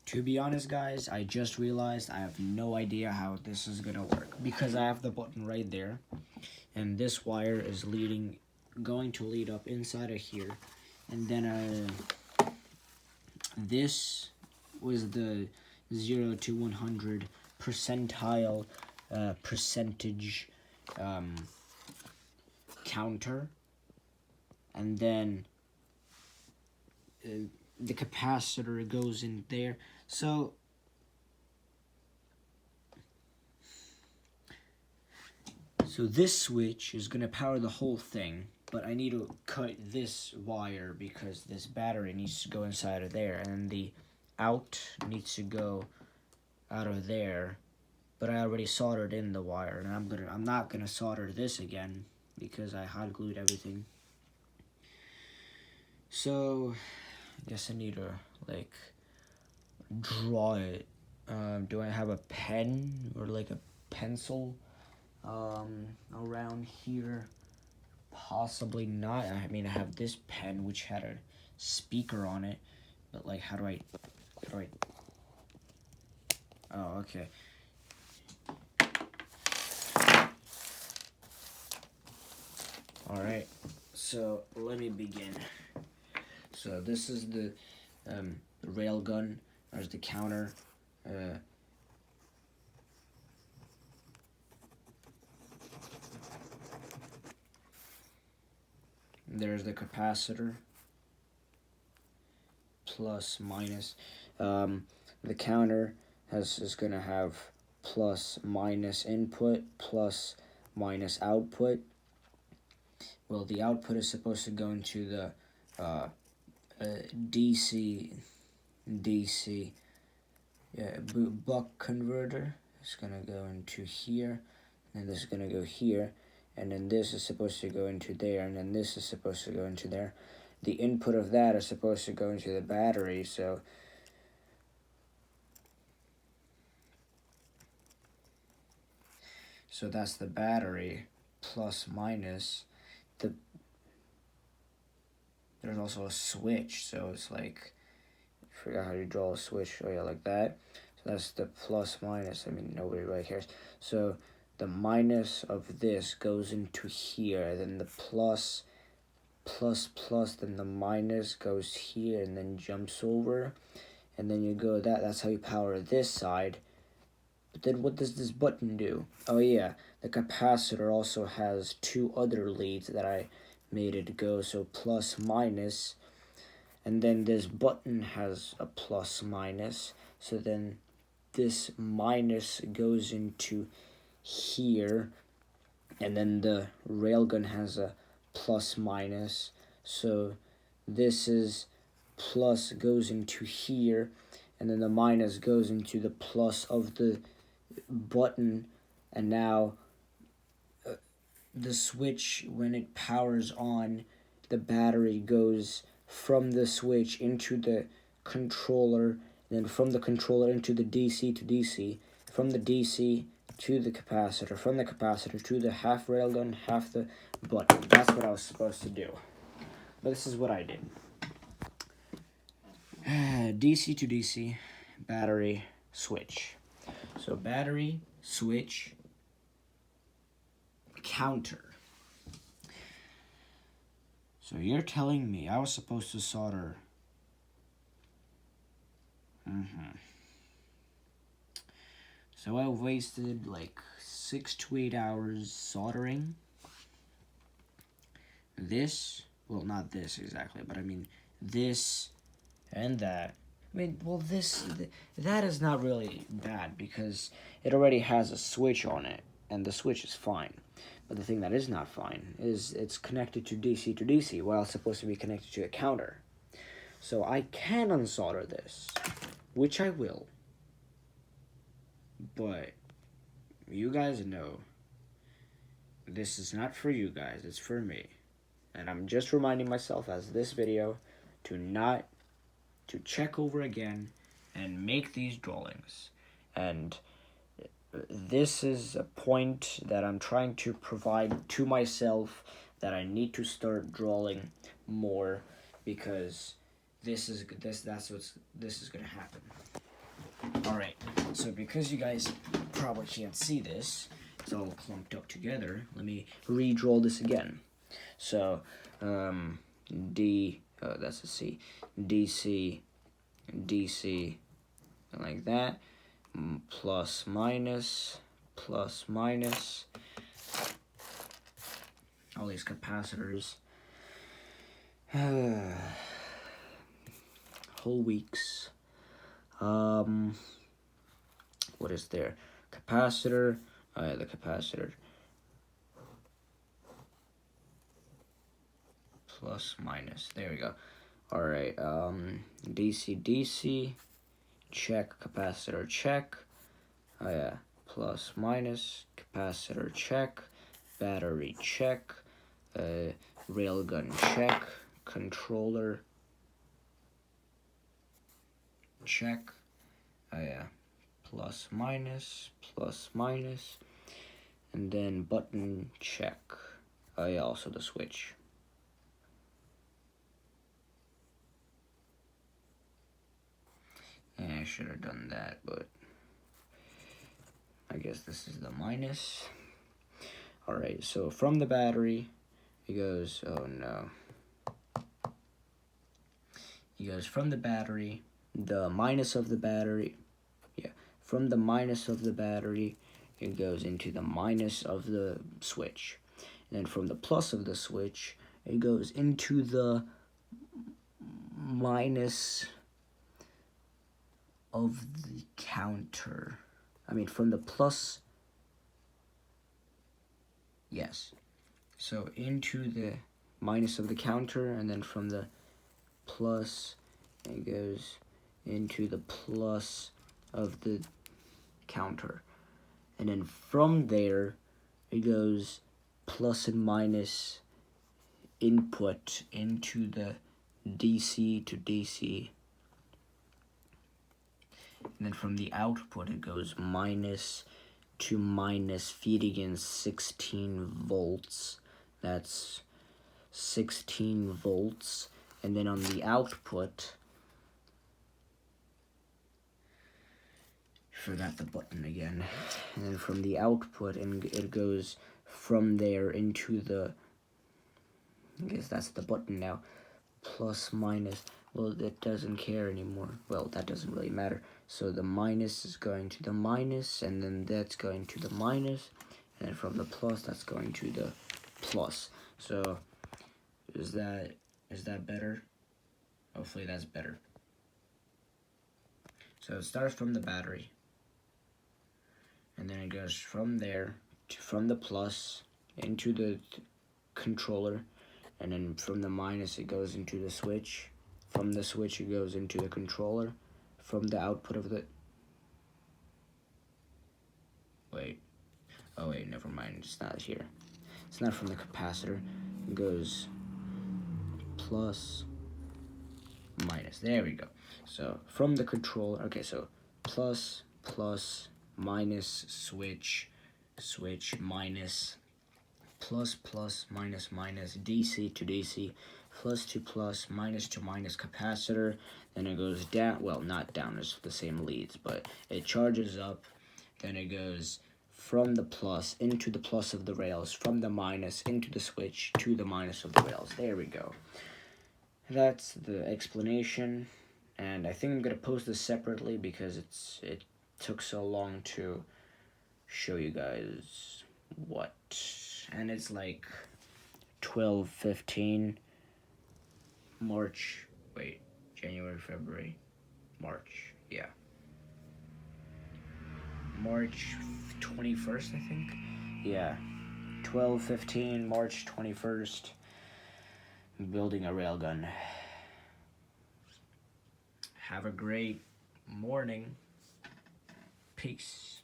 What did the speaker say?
To be honest, guys, I just realized I have no idea how this is gonna work because I have the button right there, and this wire is going to lead up inside of here, and then this was the 0 to 100 percentile percentage counter, and then the capacitor goes in there. So this switch is going to power the whole thing, but I need to cut this wire because this battery needs to go inside of there, and the out needs to go out of there, but I already soldered in the wire, and I'm not gonna solder this again because I hot glued everything. So I guess I need to like draw it. Do I have a pen or like a pencil around here? Possibly not. I mean, I have this pen which had a speaker on it, but like how do I oh, okay. Alright, so let me begin. So this is the rail gun. There's the counter. There's the capacitor. Plus, minus. The counter is going to have plus, minus input, plus, minus output. Well, the output is supposed to go into the DC buck converter. It's gonna go into here, and this is gonna go here, and then this is supposed to go into there, and then this is supposed to go into there. The input of that is supposed to go into the battery, so that's the battery, plus, minus. There's also a switch, so it's like, I forgot how you draw a switch. Oh yeah, like that. So that's the plus, minus. I mean, nobody really cares. So the minus of this goes into here, then the plus, then the minus goes here and then jumps over, and then you go that's how you power this side. But then what does this button do? Oh yeah, the capacitor also has two other leads that I made it go, so plus, minus, and then this button has a plus, minus, so then this minus goes into here, and then the railgun has a plus, minus, so this is plus goes into here, and then the minus goes into the plus of the button, and now the switch, when it powers on, the battery goes from the switch into the controller, then from the controller into the DC to DC, from the DC to the capacitor, from the capacitor to the half railgun, half the button. That's what I was supposed to do. But this is what I did. DC to DC, battery, switch. So battery, switch, counter. So you're telling me I was supposed to solder. So I wasted like 6 to 8 hours soldering this. Well, not this exactly, but I mean this and that. I mean, well, that is not really bad because it already has a switch on it, and the switch is fine. But the thing that is not fine is it's connected to DC while it's supposed to be connected to a counter. So I can unsolder this, which I will. But you guys know this is not for you guys, it's for me. And I'm just reminding myself as this video to check over again and make these drawings. And this is a point that I'm trying to provide to myself, that I need to start drawing more, because this is going to happen. Alright, so because you guys probably can't see this, it's all clumped up together, let me redraw this again. So, that's a C, DC, DC, like that, plus minus, all these capacitors, whole weeks, what is there, capacitor, the capacitor, plus minus, there we go. Alright, DC, DC, check, capacitor, check, oh yeah, plus minus, capacitor, check, battery, check, railgun, check, controller, check, oh yeah, plus minus, and then button, check, oh yeah, also the switch. Yeah, I should have done that, but I guess this is the minus. Alright, so from the battery, it goes, oh no. It goes from the battery, the minus of the battery, yeah, from the minus of the battery, it goes into the minus of the switch. And then from the plus of the switch, it goes into the minus of the counter. I mean, from the plus, yes. So into the minus of the counter, and then from the plus, it goes into the plus of the counter. And then from there, it goes plus and minus input into the DC to DC. And then from the output, it goes minus to minus, feeding in 16 volts. That's 16 volts. And then on the output, forgot the button again. And then from the output, and it goes from there into the, I guess that's the button now, plus minus. Well, it doesn't care anymore. Well, that doesn't really matter. So the minus is going to the minus, and then that's going to the minus, and then from the plus, that's going to the plus. So is that better? Hopefully that's better. So it starts from the battery, and then it goes from there from the plus into the controller, and then from the minus it goes into the switch. From the switch it goes into the controller. From the output of the, wait, never mind, it's not here. It's not from the capacitor. It goes plus, minus. There we go. So from the controller, okay, so plus, minus, switch, minus, plus, minus, DC to DC, plus to plus, minus to minus capacitor. Then it goes down, well, not down, it's the same leads, but it charges up. Then it goes from the plus into the plus of the rails, from the minus into the switch to the minus of the rails. There we go. That's the explanation, and I think I'm gonna post this separately because it took so long to show you guys what, and it's like 12:15 March, January, February, March, yeah, March 21st, I think, yeah, 12:15 March 21st. Building a railgun. Have a great morning. Peace.